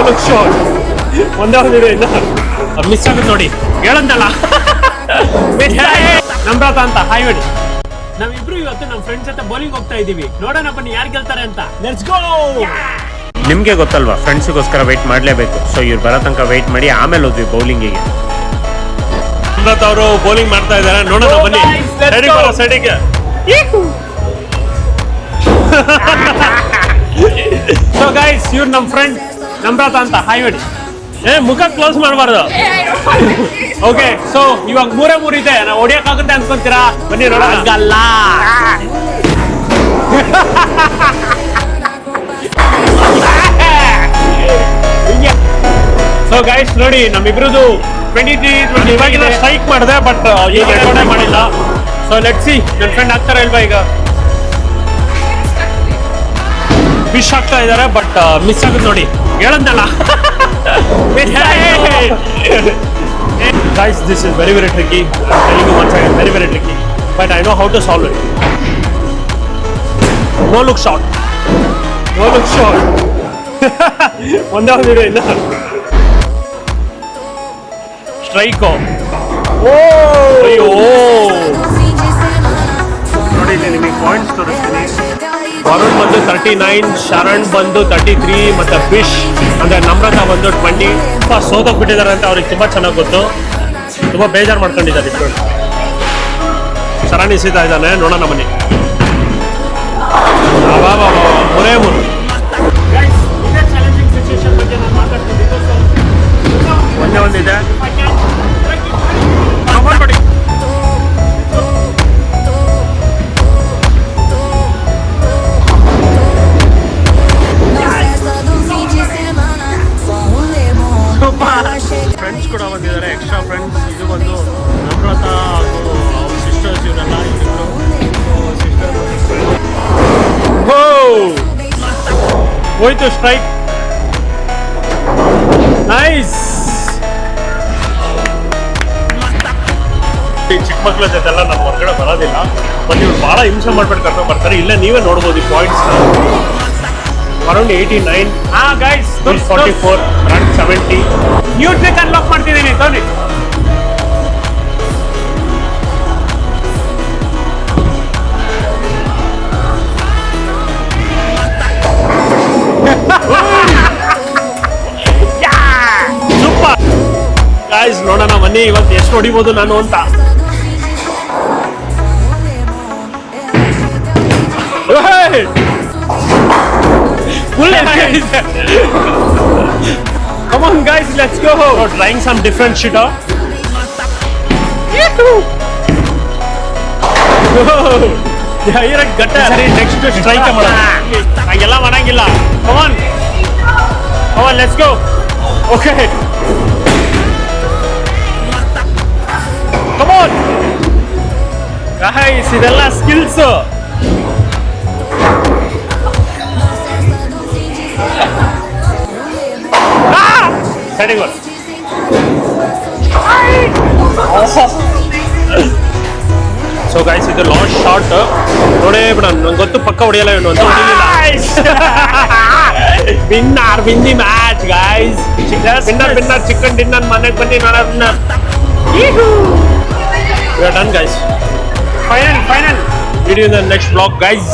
Look shot. ಒಂದೇ ಒಂದಿದೆ ಇನ್ನ ಮಿಸ್ ಆಗುತ್ತೆ ನೋಡಿ, ಹೇಳಂತಲ್ಲ. ನಮ್ರತ ಅಂತ ಹಾಯ್ ಹೇಳಿ. ನಾವಿಬ್ರು ಇವತ್ತು ನಮ್ಮ ಫ್ರೆಂಡ್ಸ್ ಜೊತೆ ಬೌಲಿಂಗ್ ಹೋಗ್ತಾ ಇದೀವಿ. ನೋಡೋಣ ಬನ್ನಿ ಯಾರು ಗೆಲ್ತಾರೆ ಅಂತ. Let's go. ನಿಮ್ಗೆ ಗೊತ್ತಲ್ವಾ, ಫ್ರೆಂಡ್ಸ್ಗೋಸ್ಕರ ವೆಯ್ಟ್ ಮಾಡಲೇಬೇಕು. ಸೊ ಇವ್ರು ಬರೋ ತನಕ ವೆಯ್ಟ್ ಮಾಡಿ ಆಮೇಲೆ ಹೋದ್ವಿ ಬೌಲಿಂಗಿಗೆ. ನಮ್ರತ ಅವರು ಬೌಲಿಂಗ್ ಮಾಡ್ತಾ ಇದ್ದಾರೆ, ನೋಡೋಣ ಬನ್ನಿ. ರೆಡಿ ಬರೋ ಸೈಡಿಗೆ. ಸೊ ಗೈಸ್, ಇವ್ರು ನಮ್ಮ ಫ್ರೆಂಡ್ ನಮ್ರತ ಅಂತ ಹಾಯ್ ಹೇಳಿ. ಮುಖ ಕ್ಲೋಸ್ ಮಾಡಬಾರ್ದು. ಓಕೆ, ಸೊ ಇವಾಗ 3 ಇದೆ. ನಾವು ಹೊಡಿಯಕ್ಕಾಗುತ್ತೆ ಅನ್ಕೊಂತೀರಾ? ಬನ್ನಿ ನೋಡೋಣ. ಸೊ ಗೈಸ್ ನೋಡಿ, ನಮ್ಮಿಬ್ರದ್ದು 23 ಇವಾಗಿನ ಸ್ಟ್ರೈಕ್ ಮಾಡಿದೆ, ಬಟ್ ಈಗ ರೆಕಾರ್ಡೇ ಮಾಡಿಲ್ಲ. ಸೊ ಲೆಟ್ಸ್ ಸಿ, ನನ್ನ ಫ್ರೆಂಡ್ ಆಗ್ತಾರ ಇಲ್ವಾ. ಈಗ ಫಿಶ್ ಆಗ್ತಾ ಇದಾರೆ, ಬಟ್ ಮಿಸ್ ಆಗುತ್ತೆ ನೋಡಿ, ಹೇಳಂತಲ್ಲ. Guys, this is very tricky. I'm telling you once again, very tricky. But I know how to solve it. No look shot. No look shot. ಒಂದೇ ಒಂದಿದೆ ಇನ್ನ. ಸ್ಟ್ರೈಕ್. ಅಯ್ಯೋ ನೋಡಿ, ನಿಮಗೆ ಪಾಯಿಂಟ್ಸ್ ತೋರಿಸ್ತೀನಿ. ವರುಣ್ ಬಂದು 39, ಶರಣ್ ಬಂದು 33, ಮತ್ತೆ ಫಿಶ್ ಅಂದ್ರೆ ನಮ್ರತ ಬಂದು 20. ತುಂಬಾ ಸೋತೋಗ್ಬಿಟ್ಟಿದ್ದಾರೆ ಅಂತ ಅವ್ರಿಗೆ ತುಂಬಾ ಚೆನ್ನಾಗಿ ಗೊತ್ತು. ತುಂಬಾ ಬೇಜಾರು ಮಾಡ್ಕೊಂಡಿದ್ದಾರೆ ಇಬ್ರು. ಶರಣ್ ಇಸಿತಾ ಇದ್ದಾನೆ, ನೋಡೋಣ ಬನ್ನಿ. ಮೂರೇ ಮೂರು. ಒಂದೇ ಒಂದಿದೆ. ಫ್ರೆಂಡ್ಸ್ ಕೂಡ ಬಂದಿದ್ದಾರೆ, ಎಕ್ಸ್ಟ್ರಾ ಫ್ರೆಂಡ್ಸ್. ಇದು ಬಂದು ನಮ್ರತ ಹಾಗೂ ಅವ್ರ ಸಿಸ್ಟರ್ಸ್, ಇವರೆಲ್ಲ ಹೋಯ್ತು ಸ್ಟ್ರೈಕ್. ನೈಸ್. ಚಿಕ್ಕ ಮಕ್ಳ ಜೊತೆಲ್ಲ ನಮ್ಮ ಹೊರಗಡೆ ಬರೋದಿಲ್ಲ, ಬಟ್ ಇವ್ರು ಬಹಳ ಹಿಂಸೆ ಮಾಡ್ಬಿಟ್ಟು ಕರ್ಕೊಂಡು ಬರ್ತಾರೆ. ಇಲ್ಲೇ ನೀವೇ ನೋಡ್ಬೋದು ಈ points. Around 89. Guys 44, around 70. New trick unlock ಮಾಡ್ತಿದ್ದೀನಿ ನೋಡಿ. ಸೂಪರ್ ಗೈಸ್, ನೋಡೋಣ ಬನ್ನಿ ಇವತ್ತು ಎಷ್ಟು ಹೊಡಿಬೋದು ನಾನು ಅಂತ. Come on guys, let's go. We're trying some different shit. ಗಟ್ಟ ನೆಕ್ಸ್ಟ್ ಸ್ಟ್ರೈಕ್ ಮಾಡೋಣ. ಹಾಗೆಲ್ಲ ಮಾಡಂಗಿಲ್ಲ. Come on, come on, let's go. Okay, come on guys, ಇದೆಲ್ಲ skills. Setting work. So guys, ಇದು ಲಾಸ್ಟ್ ಶಾಟ್ ನೋಡೇ ಬಿಡ. ನಂಗೆ ಗೊತ್ತು ಪಕ್ಕ ಹೊಡೆಯಲ್ಲ ಇವನು ಅಂತ. Winner win the match guys. Winner chicken dinner. ಮನೆಗೆ ಬನ್ನಿ, ನಾನು winner. We are done guys. Final. Video in the next vlog guys.